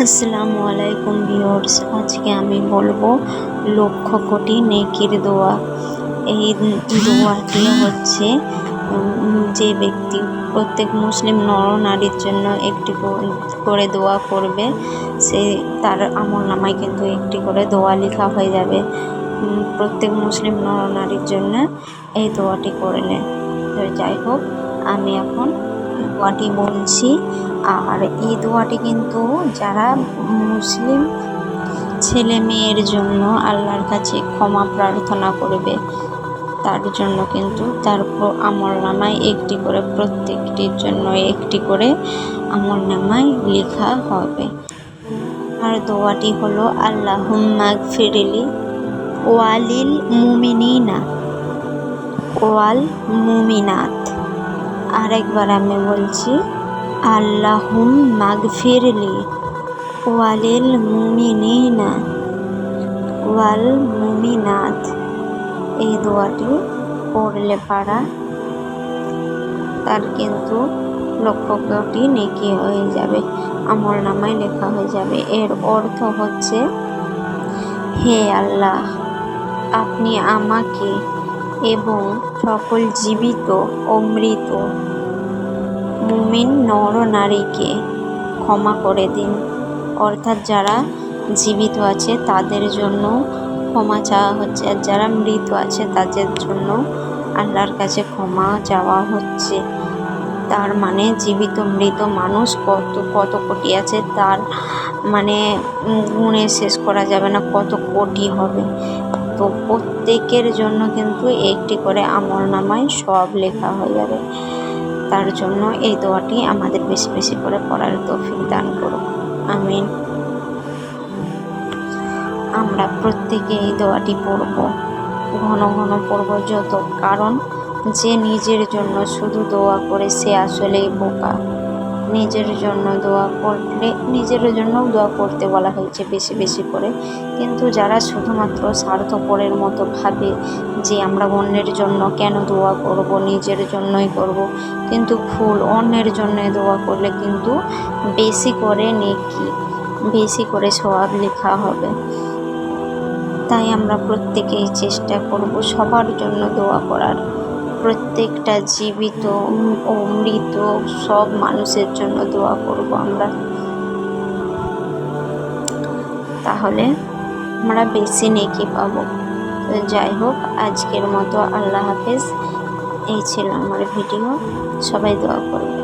আসসালামু আলাইকুম ভিউয়ার্স, আজকে আমি বলবো লক্ষ কোটি নেকির দোয়া। এই দোয়াটি হচ্ছে যে ব্যক্তি প্রত্যেক মুসলিম নর-নারীর জন্য একটি করে দোয়া করবে, সে তার আমলনামায় কিন্তু একটি করে দোয়া লেখা হয়ে যাবে। প্রত্যেক মুসলিম নর-নারীর জন্য এই দোয়াটি করলে। তো যাই হোক, আমি এখন দোয়াটি বলছি। আর এই দোয়াটি কিন্তু যারা মুসলিম ছেলে মেয়ের জন্য আল্লাহর কাছে ক্ষমা প্রার্থনা করবে, তার জন্য কিন্তু তার আমলনামায় একটি করে, প্রত্যেকটির জন্য একটি করে আমলনামায় লেখা হবে। আর দোয়াটি হলো আল্লাহুম্মা গফিরলি ওয়ালিল মুমিনিনা ওয়াল মুমিনাত। আরেকবার আমি বলছি, আল্লাহুম্মা গফিরলি ওয়ালিল মুমিনিনা ওয়াল মুমিনাত। এই দোয়াটি পড়লে পারা তার কিন্তু লক্ষ কোটি নেকি হয়ে যাবে, আমলনামায় লেখা হয়ে যাবে। এর অর্থ হচ্ছে, হে আল্লাহ, আপনি আমাকে এবং সকল জীবিত ও মৃত মুমিন নর নারীকে ক্ষমা করে দিন। অর্থাৎ যারা জীবিত আছে তাদের জন্য ক্ষমা চাওয়া হচ্ছে, আর যারা মৃত আছে তাদের জন্য আল্লাহর কাছে ক্ষমা চাওয়া হচ্ছে। তার মানে জীবিত মৃত মানুষ কত কোটি আছে, তার মানে গুণে শেষ করা যাবে না, কত কোটি হবে। তো প্রত্যেকের জন্য কিন্তু একটি করে আমলনামায় সব লেখা হয়ে যাবে। তার জন্য এই দোয়াটি আমাদের বেশি বেশি করে পড়ার তৌফিক দান করুন, আমিন। আমরা প্রত্যেকে এই দোয়াটি পড়ব, ঘন ঘন পড়ব যত, কারণ যে নিজের জন্য শুধু দোয়া করে সে আসলেই বোকা। নিজের জন্য দোয়া করলে, নিজের জন্য দোয়া করতে বলা হয়েছে বেশি বেশি করে, কিন্তু যারা শুধুমাত্র স্বার্থপরের মতো ভাবে যে আমরা অন্যের জন্য কেন দোয়া করব, নিজের জন্যই করব, কিন্তু ভুল। অন্যের জন্য দোয়া করলে কিন্তু বেশি করে নেকি, বেশি করে সওয়াব লেখা হবে। তাই আমরা প্রত্যেকেই চেষ্টা করব সবার জন্য দোয়া করার, প্রত্যেকটা জীবিত ও মৃত সব মানুষের জন্য দোয়া করব আমরা, তাহলে আমরা বেশি নেকি পাবো। যাই হোক, আজকের মতো আল্লাহ হাফেজ। এই ছিল আমার ভিডিও, সবাই দোয়া করবে।